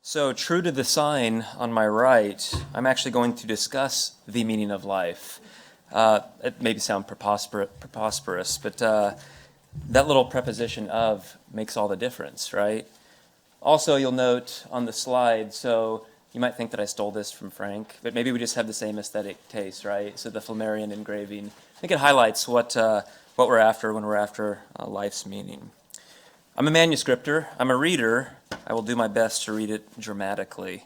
So, true to the sign on my right, I'm actually going to discuss the meaning of life. It may sound preposterous, but that little preposition of makes all the difference, right? Also, you'll note on the slide, so you might think that I stole this from Frank, but maybe we just have the same aesthetic taste, right? So the Flammarion engraving, I think it highlights what we're after when we're after life's meaning. I'm a manuscripter, I'm a reader, I will do my best to read it dramatically.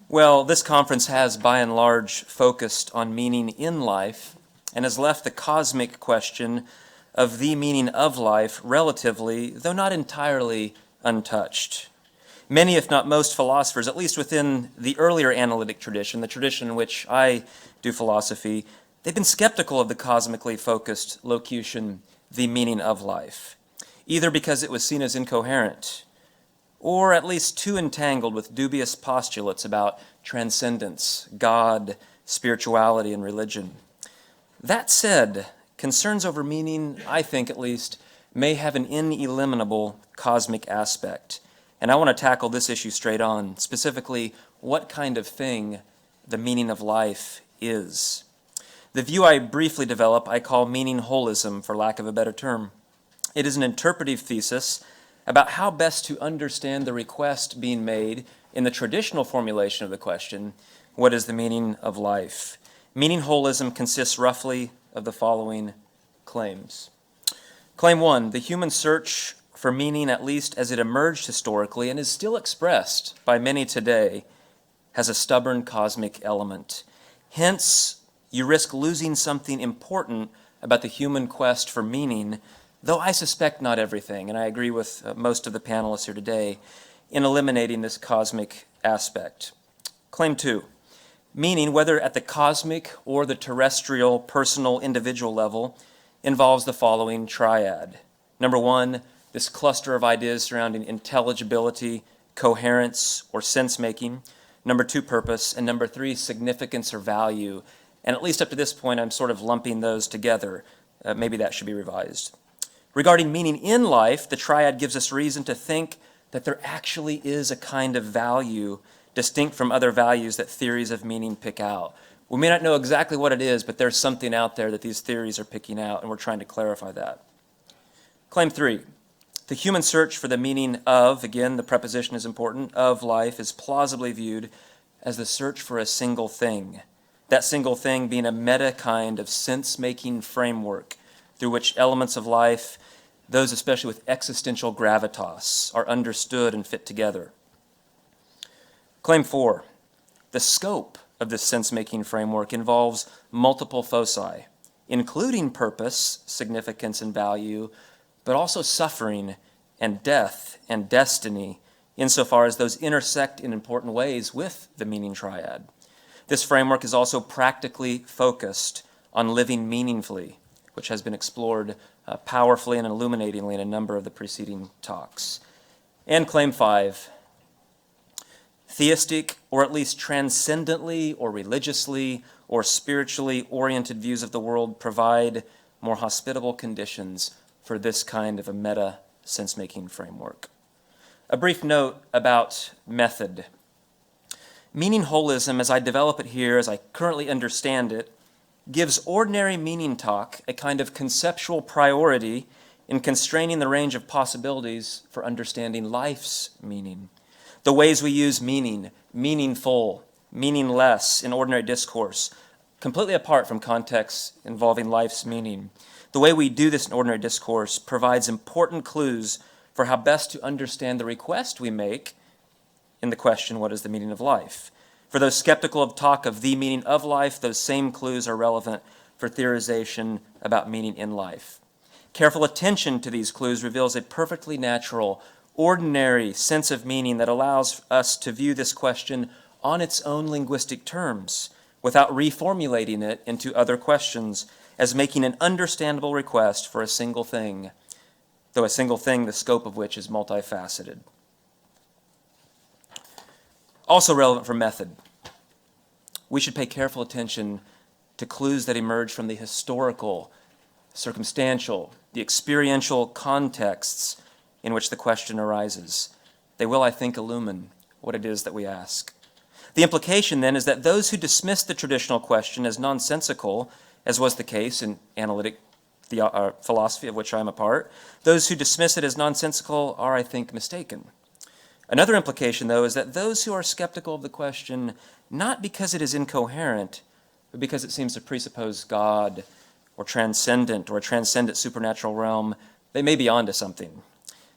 Well, this conference has by and large focused on meaning in life and has left the cosmic question of the meaning of life relatively, though not entirely, untouched. Many, if not most, philosophers, at least within the earlier analytic tradition, the tradition in which I do philosophy, they've been skeptical of the cosmically focused locution, the meaning of life, either because it was seen as incoherent, or at least too entangled with dubious postulates about transcendence, God, spirituality, and religion. That said, concerns over meaning, I think at least, may have an ineliminable cosmic aspect. And I want to tackle this issue straight on, specifically, what kind of thing the meaning of life is. The view I briefly develop, I call meaning holism, for lack of a better term. It is an interpretive thesis about how best to understand the request being made in the traditional formulation of the question, what is the meaning of life? Meaning holism consists roughly of the following claims. Claim 1, the human search for meaning, at least as it emerged historically and is still expressed by many today, has a stubborn cosmic element. Hence, you risk losing something important about the human quest for meaning, though I suspect not everything, and I agree with most of the panelists here today, in eliminating this cosmic aspect. Claim 2, meaning, whether at the cosmic or the terrestrial, personal, individual level, involves the following triad. Number 1, this cluster of ideas surrounding intelligibility, coherence, or sense-making. Number 2, purpose. And number 3, significance or value. And at least up to this point, I'm sort of lumping those together. Maybe that should be revised. Regarding meaning in life, the triad gives us reason to think that there actually is a kind of value distinct from other values that theories of meaning pick out. We may not know exactly what it is, but there's something out there that these theories are picking out, and we're trying to clarify that. Claim 3, the human search for the meaning of, again, the preposition is important, of life is plausibly viewed as the search for a single thing. That single thing being a meta kind of sense-making framework through which elements of life, those especially with existential gravitas, are understood and fit together. Claim 4, the scope of this sense-making framework involves multiple foci, including purpose, significance, and value, but also suffering and death and destiny, insofar as those intersect in important ways with the meaning triad. This framework is also practically focused on living meaningfully, which has been explored powerfully and illuminatingly in a number of the preceding talks. And claim 5, theistic, or at least transcendently or religiously or spiritually oriented views of the world provide more hospitable conditions for this kind of a meta sense-making framework. A brief note about method. Meaning holism, as I develop it here, as I currently understand it, gives ordinary meaning talk a kind of conceptual priority in constraining the range of possibilities for understanding life's meaning. The ways we use meaning, meaningful, meaningless in ordinary discourse, completely apart from contexts involving life's meaning. The way we do this in ordinary discourse provides important clues for how best to understand the request we make in the question, what is the meaning of life? For those skeptical of talk of the meaning of life, those same clues are relevant for theorization about meaning in life. Careful attention to these clues reveals a perfectly natural, ordinary sense of meaning that allows us to view this question on its own linguistic terms, without reformulating it into other questions, as making an understandable request for a single thing, though a single thing the scope of which is multifaceted. Also relevant for method, we should pay careful attention to clues that emerge from the historical, circumstantial, the experiential contexts in which the question arises. they will, I think, illumine what it is that we ask. The implication, then, is that those who dismiss the traditional question as nonsensical, as was the case in analytic philosophy, of which I am a part, those who dismiss it as nonsensical are, I think, mistaken. Another implication, though, is that those who are skeptical of the question, not because it is incoherent, but because it seems to presuppose God or transcendent or a transcendent supernatural realm, they may be onto something.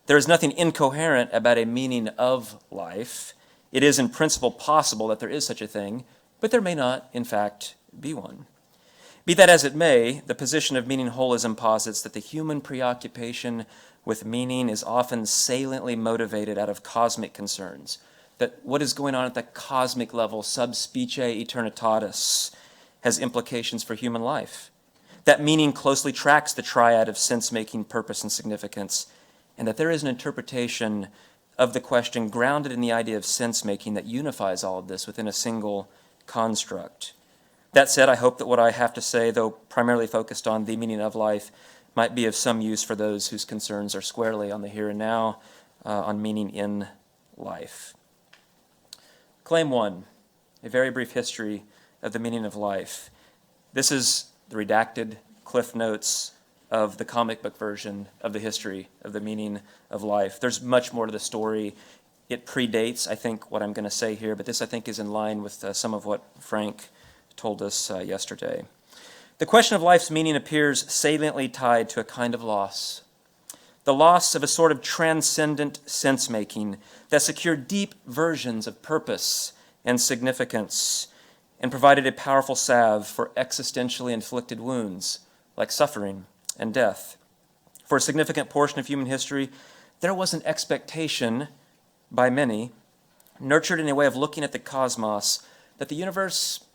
There is nothing incoherent about a meaning of life. It is in principle possible that there is such a thing, but there may not, in fact, be one. Be that as it may, the position of meaning holism posits that the human preoccupation with meaning is often saliently motivated out of cosmic concerns, that what is going on at the cosmic level, sub specie eternitatis, has implications for human life. That meaning closely tracks the triad of sense-making, purpose, and significance, and that there is an interpretation of the question grounded in the idea of sense-making that unifies all of this within a single construct. That said, I hope that what I have to say, though primarily focused on the meaning of life, might be of some use for those whose concerns are squarely on the here and now, on meaning in life. Claim 1, a very brief history of the meaning of life. This is the redacted cliff notes of the comic book version of the history of the meaning of life. There's much more to the story. It predates, I think, what I'm going to say here, but this, I think, is in line with some of what Frank told us yesterday. The question of life's meaning appears saliently tied to a kind of loss. The loss of a sort of transcendent sense-making that secured deep versions of purpose and significance and provided a powerful salve for existentially inflicted wounds like suffering and death. For a significant portion of human history, there was an expectation by many, nurtured in a way of looking at the cosmos, that the universe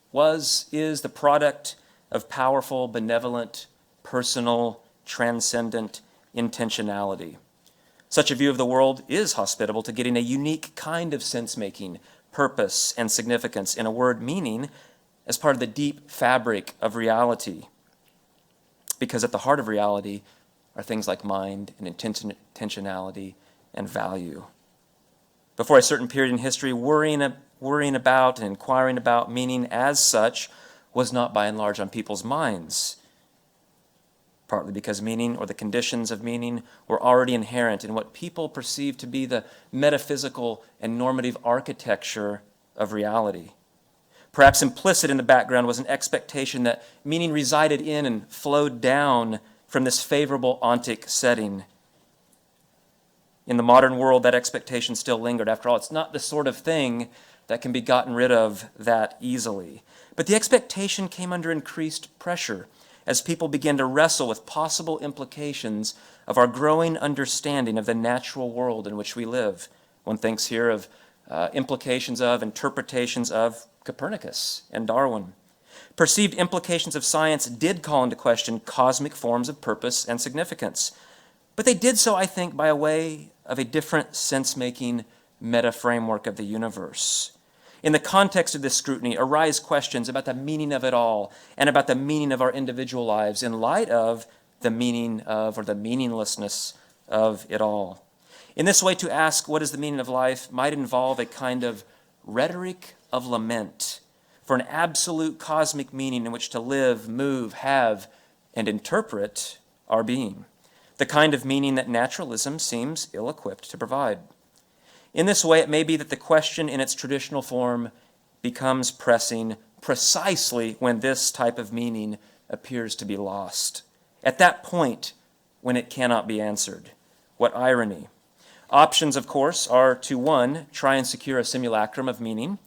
is the product of powerful, benevolent, personal, transcendent intentionality. Such a view of the world is hospitable to getting a unique kind of sense-making, purpose, and significance, in a word, meaning, as part of the deep fabric of reality. Because at the heart of reality are things like mind and intentionality and value. Before a certain period in history, worrying about and inquiring about meaning as such was not by and large on people's minds, partly because meaning or the conditions of meaning were already inherent in what people perceived to be the metaphysical and normative architecture of reality. Perhaps implicit in the background was an expectation that meaning resided in and flowed down from this favorable ontic setting. In the modern world, that expectation still lingered. After all, it's not the sort of thing that can be gotten rid of that easily. But the expectation came under increased pressure as people began to wrestle with possible implications of our growing understanding of the natural world in which we live. One thinks here of implications of, interpretations of Copernicus and Darwin. Perceived implications of science did call into question cosmic forms of purpose and significance. But they did so, I think, by a way of a different sense-making meta-framework of the universe. In the context of this scrutiny arise questions about the meaning of it all and about the meaning of our individual lives in light of the meaning of, or the meaninglessness of it all. In this way, to ask what is the meaning of life might involve a kind of rhetoric of lament for an absolute cosmic meaning in which to live, move, have, and interpret our being, the kind of meaning that naturalism seems ill-equipped to provide. In this way, it may be that the question in its traditional form becomes pressing precisely when this type of meaning appears to be lost. At that point, when it cannot be answered. What irony. Options, of course, are to, one, try and secure a simulacrum of meaning,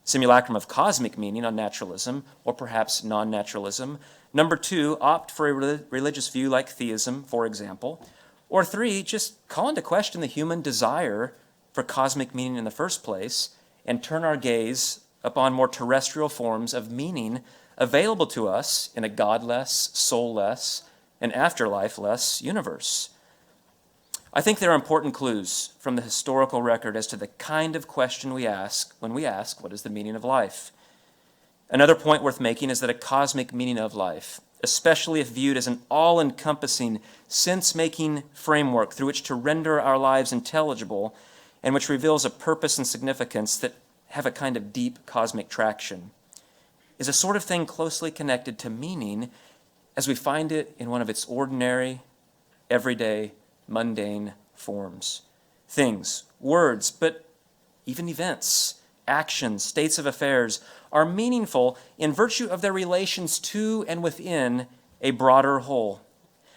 simulacrum of cosmic meaning on naturalism, or perhaps non-naturalism. Number two, opt for a religious view like theism, for example. Or three, just call into question the human desire for cosmic meaning in the first place and turn our gaze upon more terrestrial forms of meaning available to us in a godless, soulless, and afterlife-less universe. I think there are important clues from the historical record as to the kind of question we ask when we ask, what is the meaning of life? Another point worth making is that a cosmic meaning of life, especially if viewed as an all-encompassing, sense-making framework through which to render our lives intelligible, and which reveals a purpose and significance that have a kind of deep cosmic traction, is a sort of thing closely connected to meaning as we find it in one of its ordinary, everyday, mundane forms. Things, words, but even events, actions, states of affairs are meaningful in virtue of their relations to and within a broader whole.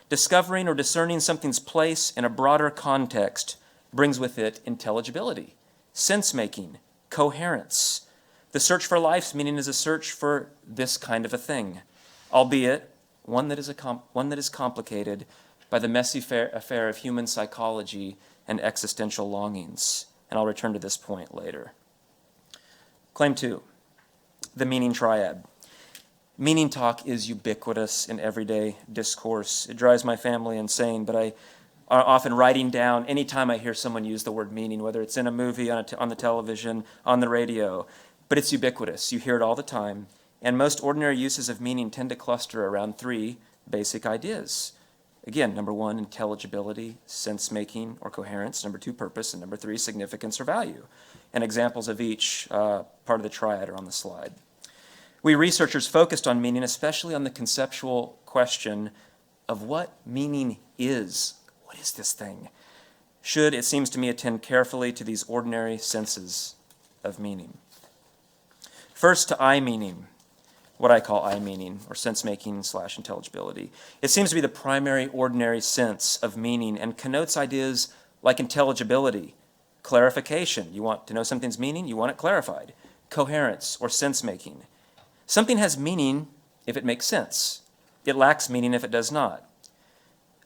Discovering or discerning something's place in a broader context brings with it intelligibility, sense-making, coherence. The search for life's meaning is a search for this kind of a thing, albeit one that is complicated by the messy affair of human psychology and existential longings. And I'll return to this point later. Claim 2, the meaning triad. Meaning talk is ubiquitous in everyday discourse. It drives my family insane, but I are often writing down anytime I hear someone use the word meaning, whether it's in a movie, on the television, on the radio. But it's ubiquitous. You hear it all the time. And most ordinary uses of meaning tend to cluster around 3 basic ideas. Again, number 1, intelligibility, sense-making or coherence. Number 2, purpose. And number 3, significance or value. And examples of each part of the triad are on the slide. We researchers focused on meaning, especially on the conceptual question of what meaning is. What is this thing? Should, it seems to me, attend carefully to these ordinary senses of meaning. First, to I meaning, what I call I meaning, or sense-making / intelligibility. It seems to be the primary ordinary sense of meaning and connotes ideas like intelligibility, clarification. You want to know something's meaning? You want it clarified. Coherence, or sense-making. Something has meaning if it makes sense. It lacks meaning if it does not.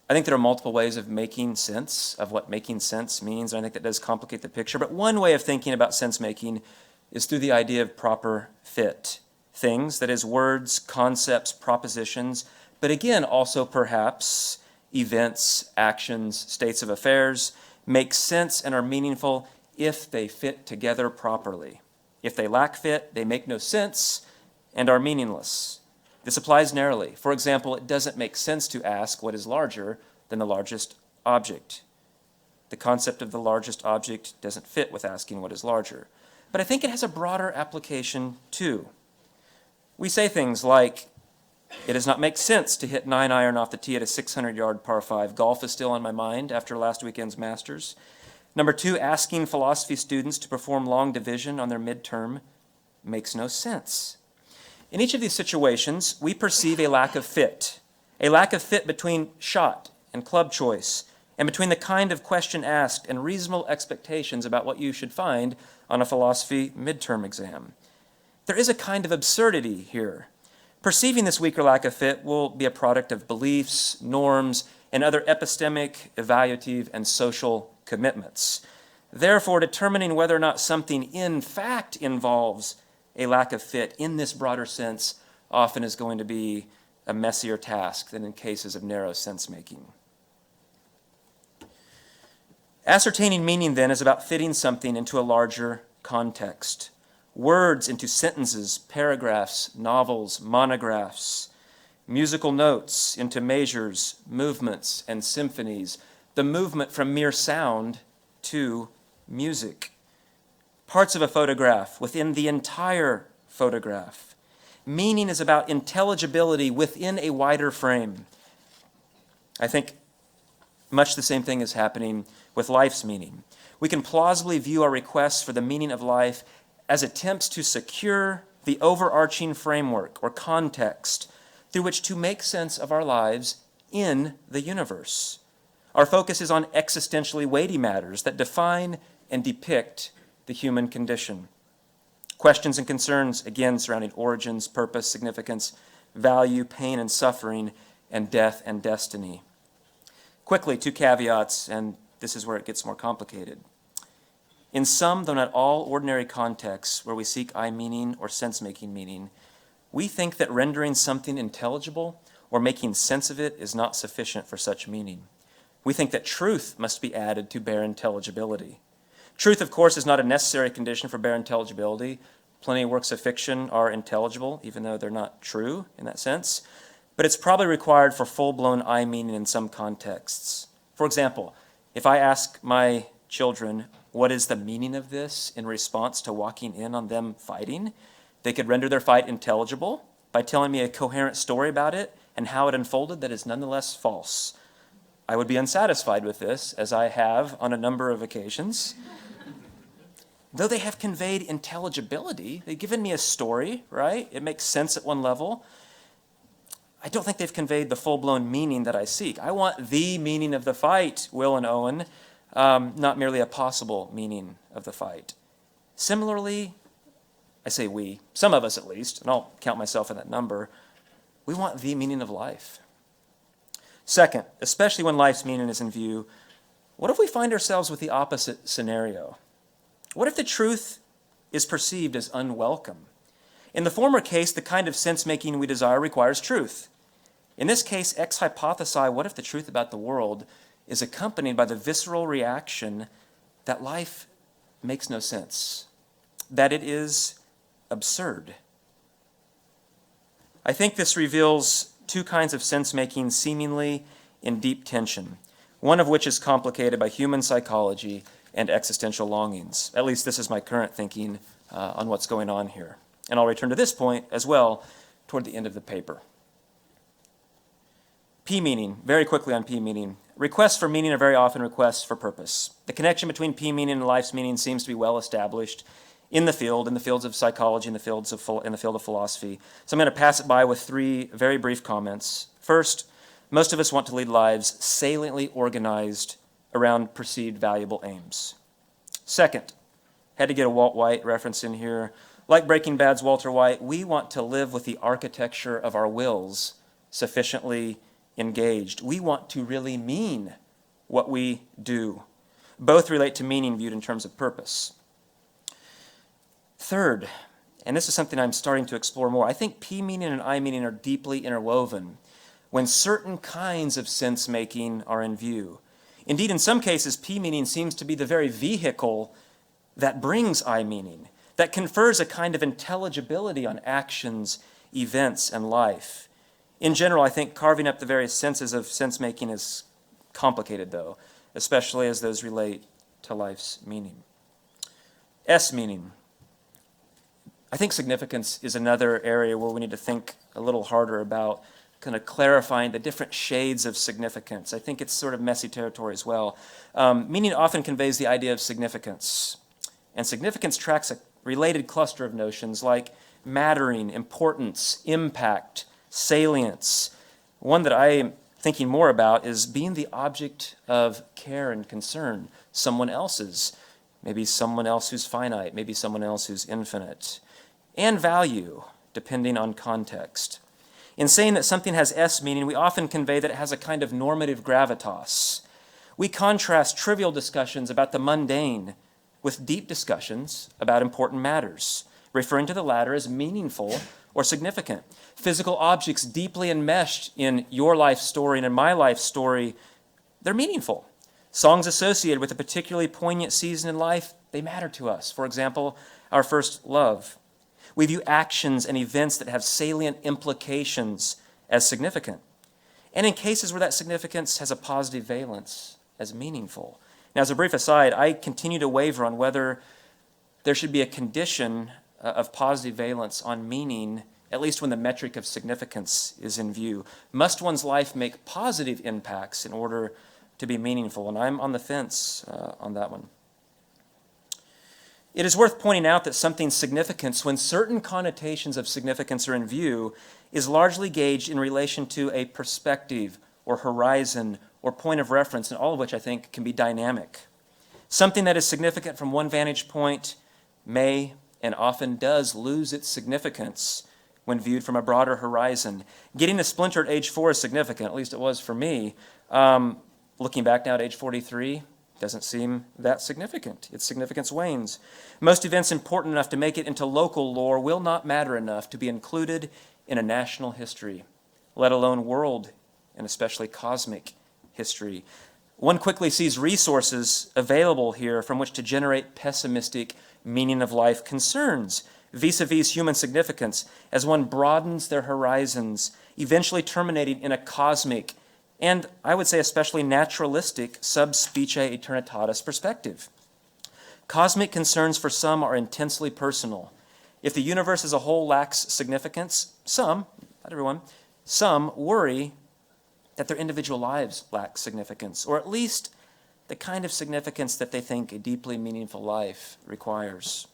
I think there are multiple ways of making sense of what making sense means, and I think that does complicate the picture. But one way of thinking about sense-making is through the idea of proper fit. Things, that is, words, concepts, propositions, but again, also perhaps events, actions, states of affairs, make sense and are meaningful if they fit together properly. If they lack fit, they make no sense and are meaningless. This applies narrowly. For example, it doesn't make sense to ask what is larger than the largest object. The concept of the largest object doesn't fit with asking what is larger. But I think it has a broader application too. We say things like, it does not make sense to hit 9-iron off the tee at a 600-yard par 5. Golf is still on my mind after last weekend's Masters. Number 2, asking philosophy students to perform long division on their midterm makes no sense. In each of these situations, we perceive a lack of fit between shot and club choice, and between the kind of question asked and reasonable expectations about what you should find on a philosophy midterm exam. There is a kind of absurdity here. Perceiving this weaker lack of fit will be a product of beliefs, norms, and other epistemic, evaluative, and social commitments. Therefore, determining whether or not something in fact involves a lack of fit in this broader sense often is going to be a messier task than in cases of narrow sense-making. Ascertaining meaning, then, is about fitting something into a larger context. Words into sentences, paragraphs, novels, monographs. Musical notes into measures, movements, and symphonies. The movement from mere sound to music. Parts of a photograph within the entire photograph. Meaning is about intelligibility within a wider frame. I think much the same thing is happening with life's meaning. We can plausibly view our requests for the meaning of life as attempts to secure the overarching framework or context through which to make sense of our lives in the universe. Our focus is on existentially weighty matters that define and depict the human condition. Questions and concerns, again, surrounding origins, purpose, significance, value, pain and suffering, and death and destiny. Quickly, 2 caveats, and this is where it gets more complicated. In some, though not all, ordinary contexts where we seek I meaning or sense-making meaning, we think that rendering something intelligible or making sense of it is not sufficient for such meaning. We think that truth must be added to bare intelligibility. Truth, of course, is not a necessary condition for bare intelligibility. Plenty of works of fiction are intelligible, even though they're not true in that sense. But it's probably required for full-blown I meaning in some contexts. For example, if I ask my children, what is the meaning of this in response to walking in on them fighting. They could render their fight intelligible by telling me a coherent story about it and how it unfolded that is nonetheless false. I would be unsatisfied with this, as I have on a number of occasions. Though they have conveyed intelligibility, they've given me a story, right? It makes sense at one level. I don't think they've conveyed the full-blown meaning that I seek. I want the meaning of the fight, Will and Owen, not merely a possible meaning of the fight. Similarly, I say we, some of us at least, and I'll count myself in that number, we want the meaning of life. Second, especially when life's meaning is in view, what if we find ourselves with the opposite scenario? What if the truth is perceived as unwelcome? In the former case, the kind of sense-making we desire requires truth. In this case, ex hypothesi, what if the truth about the world is accompanied by the visceral reaction that life makes no sense, that it is absurd? I think this reveals two kinds of sense-making seemingly in deep tension, one of which is complicated by human psychology and existential longings. At least this is my current thinking on what's going on here. And I'll return to this point as well toward the end of the paper. P-meaning, very quickly on P-meaning. Requests for meaning are very often requests for purpose. The connection between P-meaning and life's meaning seems to be well established in the fields of psychology, in the field of philosophy. So I'm going to pass it by with three very brief comments. First, most of us want to lead lives saliently organized around perceived valuable aims. Second, had to get a Walt White reference in here. Like Breaking Bad's Walter White, we want to live with the architecture of our wills sufficiently engaged. We want to really mean what we do. Both relate to meaning viewed in terms of purpose. Third, and this is something I'm starting to explore more, I think P-meaning and I-meaning are deeply interwoven when certain kinds of sense-making are in view. Indeed, in some cases, P-meaning seems to be the very vehicle that brings I-meaning, that confers a kind of intelligibility on actions, events, and life. In general, I think carving up the various senses of sense-making is complicated, though, especially as those relate to life's meaning. S-meaning. I think significance is another area where we need to think a little harder about kind of clarifying the different shades of significance. I think it's sort of messy territory as well. Meaning often conveys the idea of significance, and significance tracks a related cluster of notions like mattering, importance, impact, salience. One that I am thinking more about is being the object of care and concern, someone else's, maybe someone else who's finite, maybe someone else who's infinite, and value, depending on context. In saying that something has S meaning, we often convey that it has a kind of normative gravitas. We contrast trivial discussions about the mundane with deep discussions about important matters, referring to the latter as meaningful or significant. Physical objects deeply enmeshed in your life story and in my life story, they're meaningful. Songs associated with a particularly poignant season in life, they matter to us. For example, our first love. We view actions and events that have salient implications as significant. And in cases where that significance has a positive valence, as meaningful. Now, as a brief aside, I continue to waver on whether there should be a condition of positive valence on meaning, at least when the metric of significance is in view. Must one's life make positive impacts in order to be meaningful? And I'm on the fence on that one. It is worth pointing out that something's significance, when certain connotations of significance are in view, is largely gauged in relation to a perspective or horizon or point of reference, and all of which I think can be dynamic. Something that is significant from one vantage point may and often does lose its significance when viewed from a broader horizon. Getting a splinter at age 4 is significant, at least it was for me. Looking back now at age 43, doesn't seem that significant. Its significance wanes. Most events important enough to make it into local lore will not matter enough to be included in a national history, let alone world and especially cosmic history. One quickly sees resources available here from which to generate pessimistic meaning of life concerns vis-a-vis human significance as one broadens their horizons, eventually terminating in a cosmic and I would say especially naturalistic sub specie aeternitatis perspective. Cosmic concerns for some are intensely personal. If the universe as a whole lacks significance, some, not everyone, some worry that their individual lives lack significance, or at least the kind of significance that they think a deeply meaningful life requires.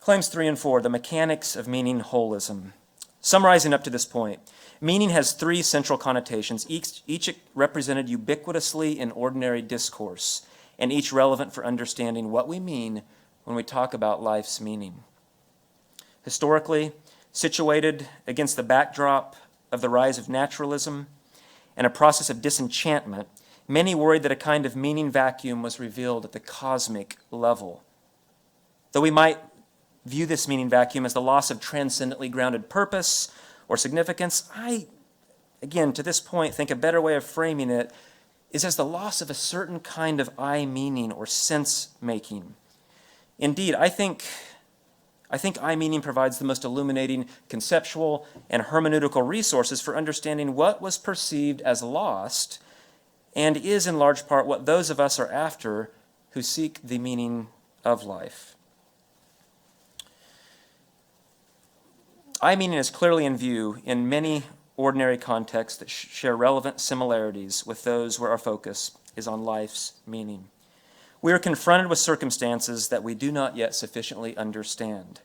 Claims 3 and 4, the mechanics of meaning holism. Summarizing up to this point, meaning has three central connotations, each represented ubiquitously in ordinary discourse, and each relevant for understanding what we mean when we talk about life's meaning. Historically, situated against the backdrop of the rise of naturalism and a process of disenchantment, many worried that a kind of meaning vacuum was revealed at the cosmic level. Though we might view this meaning vacuum as the loss of transcendently grounded purpose or significance, I, again, to this point, think a better way of framing it is as the loss of a certain kind of I-meaning or sense-making. Indeed, I think I-meaning provides the most illuminating conceptual and hermeneutical resources for understanding what was perceived as lost and is in large part what those of us are after who seek the meaning of life. I-meaning is clearly in view in many ordinary contexts that share relevant similarities with those where our focus is on life's meaning. We are confronted with circumstances that we do not yet sufficiently understand,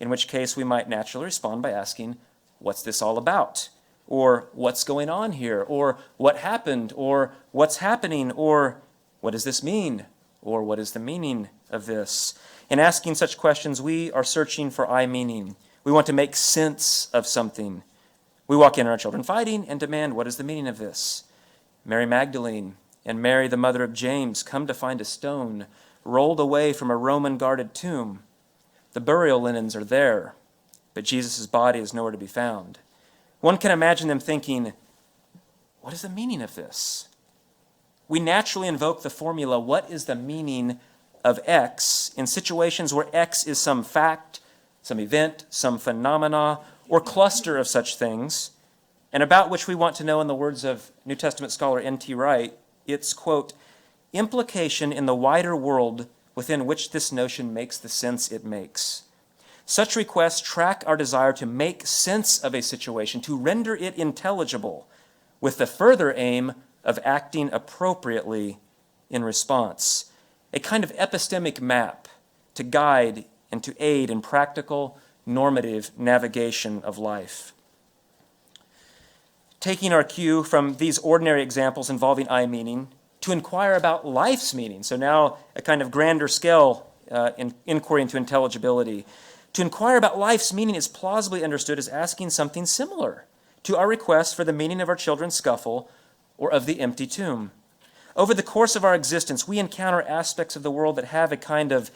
in which case we might naturally respond by asking, what's this all about? Or what's going on here? Or what happened? Or what's happening? Or what does this mean? Or what is the meaning of this? In asking such questions, we are searching for I-meaning. We want to make sense of something. We walk in on our children fighting and demand, what is the meaning of this? Mary Magdalene and Mary, the mother of James, come to find a stone rolled away from a Roman-guarded tomb. The burial linens are there, but Jesus' body is nowhere to be found. One can imagine them thinking, what is the meaning of this? We naturally invoke the formula, what is the meaning of X, in situations where X is some fact, some event, some phenomena, or cluster of such things, and about which we want to know, in the words of New Testament scholar N.T. Wright, its, quote, implication in the wider world within which this notion makes the sense it makes. Such requests track our desire to make sense of a situation, to render it intelligible, with the further aim of acting appropriately in response. A kind of epistemic map to guide and to aid in practical, normative navigation of life. Taking our cue from these ordinary examples involving I-meaning to inquire about life's meaning, so now a kind of grander scale inquiry into intelligibility. To inquire about life's meaning is plausibly understood as asking something similar to our request for the meaning of our children's scuffle or of the empty tomb. Over the course of our existence, we encounter aspects of the world that have a kind of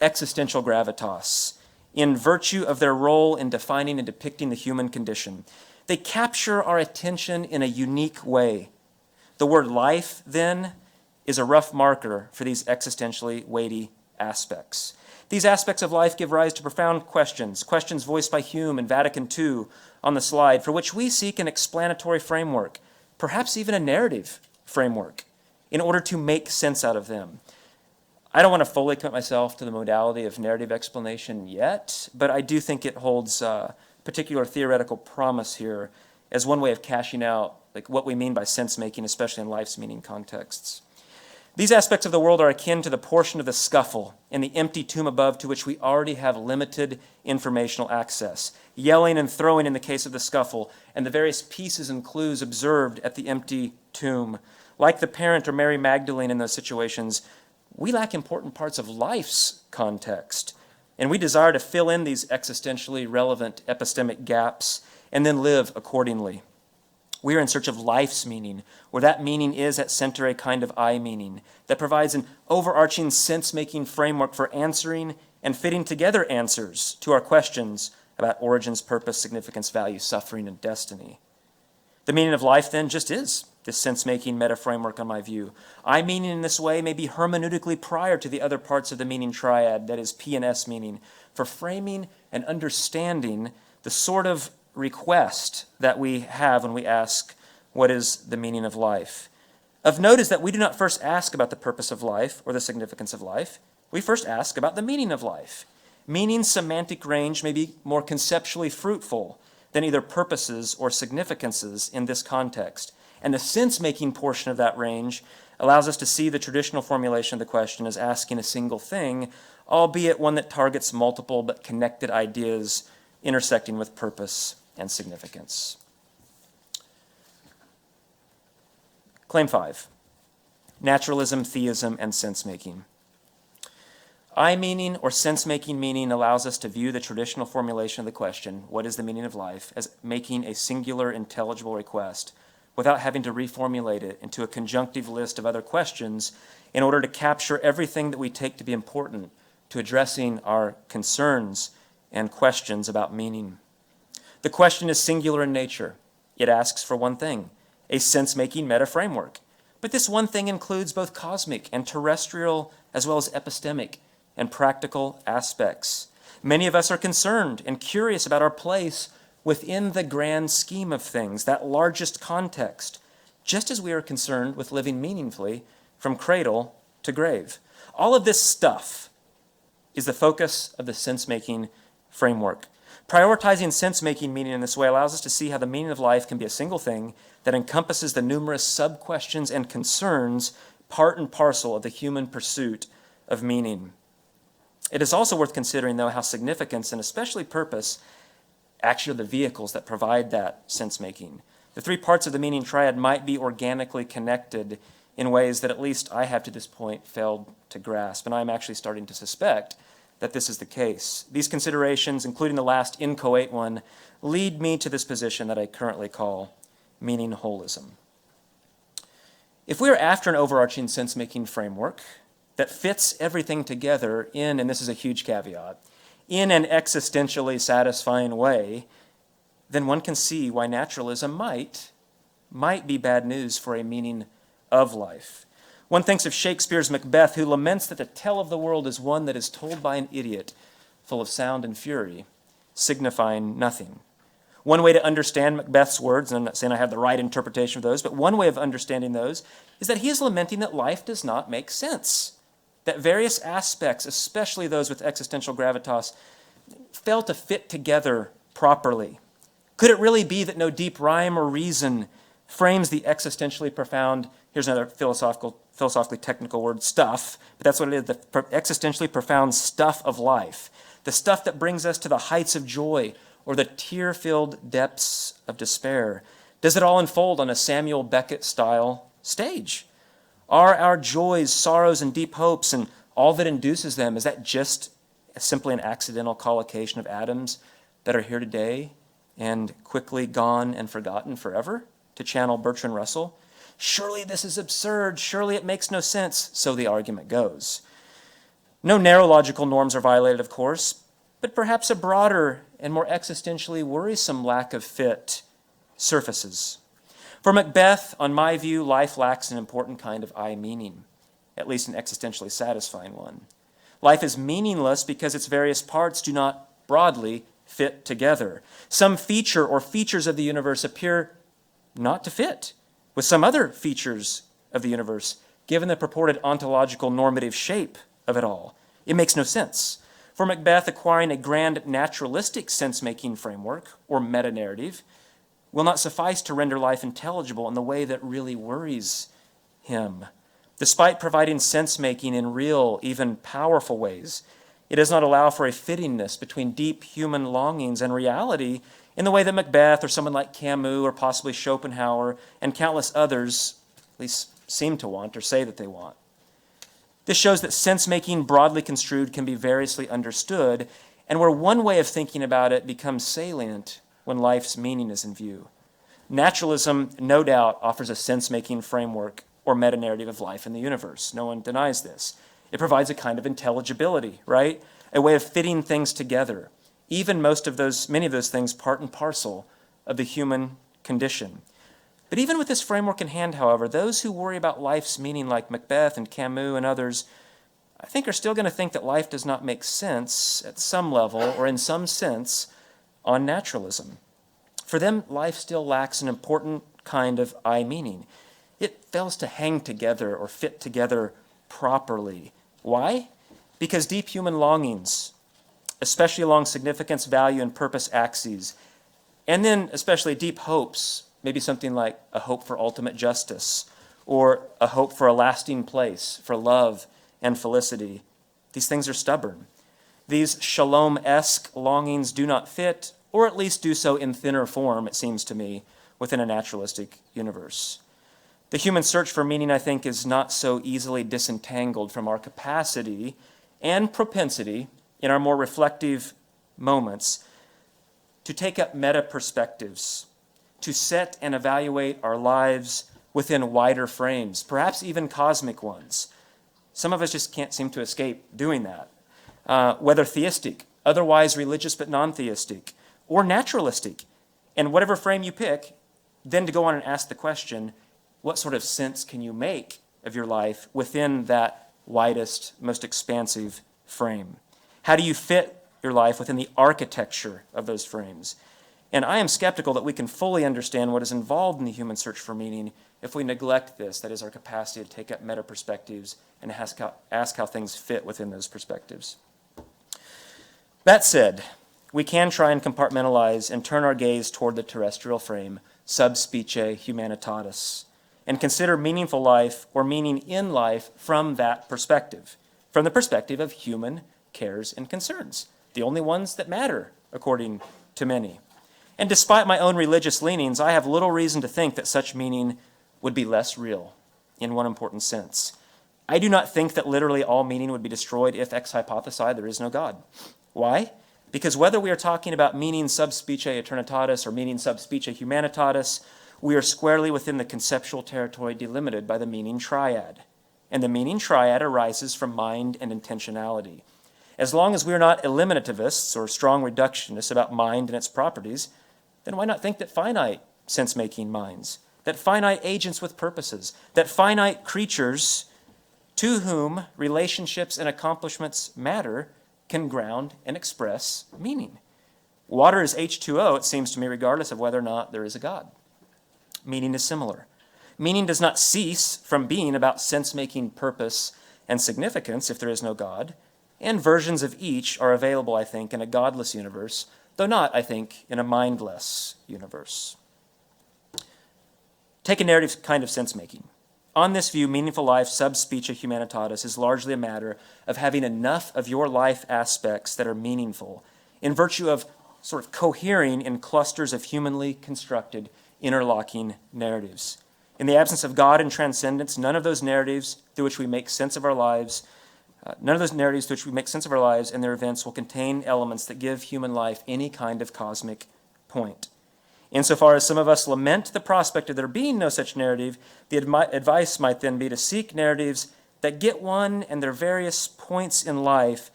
existential gravitas in virtue of their role in defining and depicting the human condition. They capture our attention in a unique way. The word life, then, is a rough marker for these existentially weighty aspects. These aspects of life give rise to profound questions voiced by Hume and Vatican II on the slide, for which we seek an explanatory framework, perhaps even a narrative framework, in order to make sense out of them. I don't want to fully commit myself to the modality of narrative explanation yet, but I do think it holds particular theoretical promise here as one way of cashing out what we mean by sense-making, especially in life's meaning contexts. These aspects of the world are akin to the portion of the scuffle and the empty tomb above to which we already have limited informational access. Yelling and throwing in the case of the scuffle, and the various pieces and clues observed at the empty tomb. Like the parent or Mary Magdalene in those situations, we lack important parts of life's context, and we desire to fill in these existentially relevant epistemic gaps and then live accordingly. We are in search of life's meaning, where that meaning is at center a kind of I-meaning that provides an overarching sense-making framework for answering and fitting together answers to our questions about origins, purpose, significance, value, suffering, and destiny. The meaning of life, then, just is this sense-making meta-framework on my view. I-meaning in this way may be hermeneutically prior to the other parts of the meaning triad, that is P and S meaning, for framing and understanding the sort of request that we have when we ask, what is the meaning of life? Of note is that we do not first ask about the purpose of life or the significance of life. We first ask about the meaning of life. Meaning's semantic range may be more conceptually fruitful than either purposes or significances in this context. And the sense-making portion of that range allows us to see the traditional formulation of the question as asking a single thing, albeit one that targets multiple but connected ideas intersecting with purpose and significance. Claim 5, naturalism, theism, and sense-making. I-meaning or sense-making meaning allows us to view the traditional formulation of the question, what is the meaning of life, as making a singular intelligible request without having to reformulate it into a conjunctive list of other questions in order to capture everything that we take to be important to addressing our concerns and questions about meaning. The question is singular in nature. It asks for one thing, a sense-making meta-framework. But this one thing includes both cosmic and terrestrial as well as epistemic and practical aspects. Many of us are concerned and curious about our place within the grand scheme of things, that largest context, just as we are concerned with living meaningfully from cradle to grave. All of this stuff is the focus of the sense-making framework. Prioritizing sense-making meaning in this way allows us to see how the meaning of life can be a single thing that encompasses the numerous sub-questions and concerns part and parcel of the human pursuit of meaning. It is also worth considering, though, how significance and especially purpose actually are the vehicles that provide that sense-making. The three parts of the meaning triad might be organically connected in ways that at least I have to this point failed to grasp, and I'm actually starting to suspect that this is the case. These considerations, including the last inchoate one, lead me to this position that I currently call meaning holism. If we are after an overarching sense-making framework that fits everything together in, and this is a huge caveat, in an existentially satisfying way, then one can see why naturalism might be bad news for a meaning of life. One thinks of Shakespeare's Macbeth, who laments that the tale of the world is one that is told by an idiot, full of sound and fury, signifying nothing. One way to understand Macbeth's words, and I'm not saying I have the right interpretation of those, but one way of understanding those is that he is lamenting that life does not make sense, that various aspects, especially those with existential gravitas, fail to fit together properly. Could it really be that no deep rhyme or reason frames the existentially profound, here's another philosophically technical word, stuff, but that's what it is, the existentially profound stuff of life, the stuff that brings us to the heights of joy or the tear-filled depths of despair? Does it all unfold on a Samuel Beckett-style stage? Are our joys, sorrows, and deep hopes and all that induces them, is that just simply an accidental collocation of atoms that are here today and quickly gone and forgotten forever, to channel Bertrand Russell? Surely this is absurd. Surely it makes no sense, so the argument goes. No narrow logical norms are violated, of course, but perhaps a broader and more existentially worrisome lack of fit surfaces. For Macbeth, on my view, life lacks an important kind of I-meaning, at least an existentially satisfying one. Life is meaningless because its various parts do not broadly fit together. Some feature or features of the universe appear not to fit with some other features of the universe, given the purported ontological normative shape of it all. It makes no sense. For Macbeth, acquiring a grand naturalistic sense-making framework, or meta-narrative, will not suffice to render life intelligible in the way that really worries him. Despite providing sense-making in real, even powerful ways, it does not allow for a fittingness between deep human longings and reality in the way that Macbeth or someone like Camus or possibly Schopenhauer and countless others at least seem to want or say that they want. This shows that sense-making broadly construed can be variously understood, and where one way of thinking about it becomes salient when life's meaning is in view. Naturalism, no doubt, offers a sense-making framework or meta-narrative of life in the universe. No one denies this. It provides a kind of intelligibility, right? A way of fitting things together. Even many of those things part and parcel of the human condition. But even with this framework in hand, however, those who worry about life's meaning, like Macbeth and Camus and others, I think are still going to think that life does not make sense at some level or in some sense on naturalism. For them, life still lacks an important kind of I-meaning. It fails to hang together or fit together properly. Why? Because deep human longings, especially along significance, value, and purpose axes, and then especially deep hopes, maybe something like a hope for ultimate justice, or a hope for a lasting place, for love and felicity. These things are stubborn. These shalom-esque longings do not fit, or at least do so in thinner form, it seems to me, within a naturalistic universe. The human search for meaning, I think, is not so easily disentangled from our capacity and propensity in our more reflective moments to take up meta-perspectives, to set and evaluate our lives within wider frames, perhaps even cosmic ones. Some of us just can't seem to escape doing that, whether theistic, otherwise religious but non-theistic, or naturalistic. And whatever frame you pick, then to go on and ask the question, what sort of sense can you make of your life within that widest, most expansive frame? How do you fit your life within the architecture of those frames? And I am skeptical that we can fully understand what is involved in the human search for meaning if we neglect this, that is our capacity to take up meta-perspectives and ask how things fit within those perspectives. That said, we can try and compartmentalize and turn our gaze toward the terrestrial frame, sub specie humanitatis, and consider meaningful life or meaning in life from that perspective, from the perspective of human cares and concerns, the only ones that matter, according to many. And despite my own religious leanings, I have little reason to think that such meaning would be less real in one important sense. I do not think that literally all meaning would be destroyed if ex hypothesi there is no God. Why? Because whether we are talking about meaning sub specie eternitatis or meaning sub specie humanitatis, we are squarely within the conceptual territory delimited by the meaning triad. And the meaning triad arises from mind and intentionality. As long as we are not eliminativists or strong reductionists about mind and its properties, then why not think that finite sense-making minds, that finite agents with purposes, that finite creatures to whom relationships and accomplishments matter can ground and express meaning? Water is H2O, it seems to me, regardless of whether or not there is a God. Meaning is similar. Meaning does not cease from being about sense-making purpose and significance if there is no God, and versions of each are available, I think, in a godless universe, though not, I think, in a mindless universe. Take a narrative kind of sense-making. On this view, meaningful life sub specie humanitatis is largely a matter of having enough of your life aspects that are meaningful, in virtue of sort of cohering in clusters of humanly constructed interlocking narratives. In the absence of God and transcendence, none of those narratives through which we make sense of our lives and their events will contain elements that give human life any kind of cosmic point. Insofar as some of us lament the prospect of there being no such narrative, the advice might then be to seek narratives that get one and their various points in life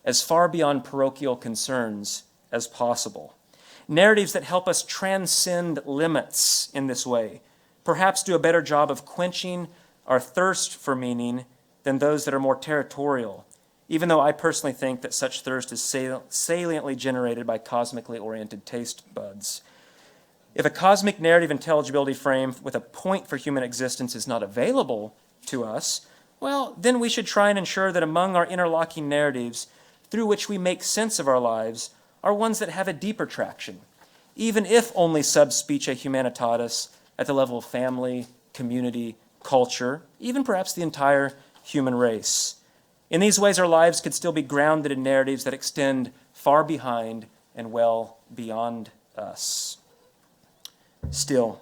as far beyond parochial concerns as possible. Narratives that help us transcend limits in this way, perhaps do a better job of quenching our thirst for meaning than those that are more territorial, even though I personally think that such thirst is saliently generated by cosmically oriented taste buds. If a cosmic narrative intelligibility frame with a point for human existence is not available to us, well, then we should try and ensure that among our interlocking narratives through which we make sense of our lives are ones that have a deeper traction, even if only sub specie humanitatis at the level of family, community, culture, even perhaps the entire human race. In these ways, our lives could still be grounded in narratives that extend far behind and well beyond us. Still,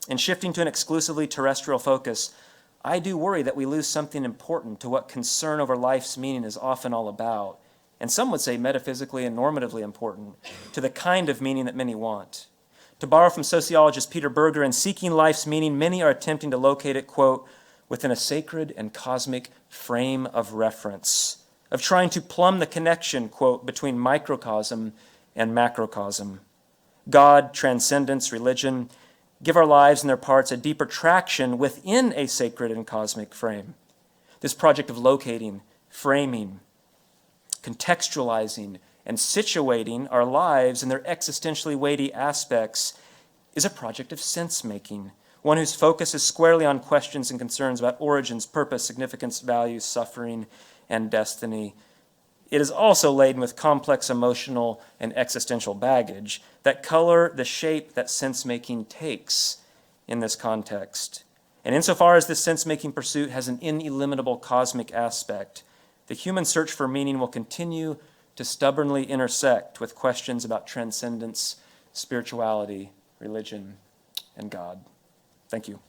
in shifting to an exclusively terrestrial focus, I do worry that we lose something important to what concern over life's meaning is often all about, and some would say metaphysically and normatively important, to the kind of meaning that many want. To borrow from sociologist Peter Berger, in seeking life's meaning, many are attempting to locate it, quote, within a sacred and cosmic frame of reference, of trying to plumb the connection, quote, between microcosm and macrocosm. God, transcendence, religion, give our lives and their parts a deeper traction within a sacred and cosmic frame. This project of locating, framing, contextualizing, and situating our lives and their existentially weighty aspects is a project of sense-making, one whose focus is squarely on questions and concerns about origins, purpose, significance, values, suffering, and destiny. It is also laden with complex emotional and existential baggage that color the shape that sense-making takes in this context. And insofar as this sense-making pursuit has an ineliminable cosmic aspect, the human search for meaning will continue to stubbornly intersect with questions about transcendence, spirituality, religion, and God. Thank you.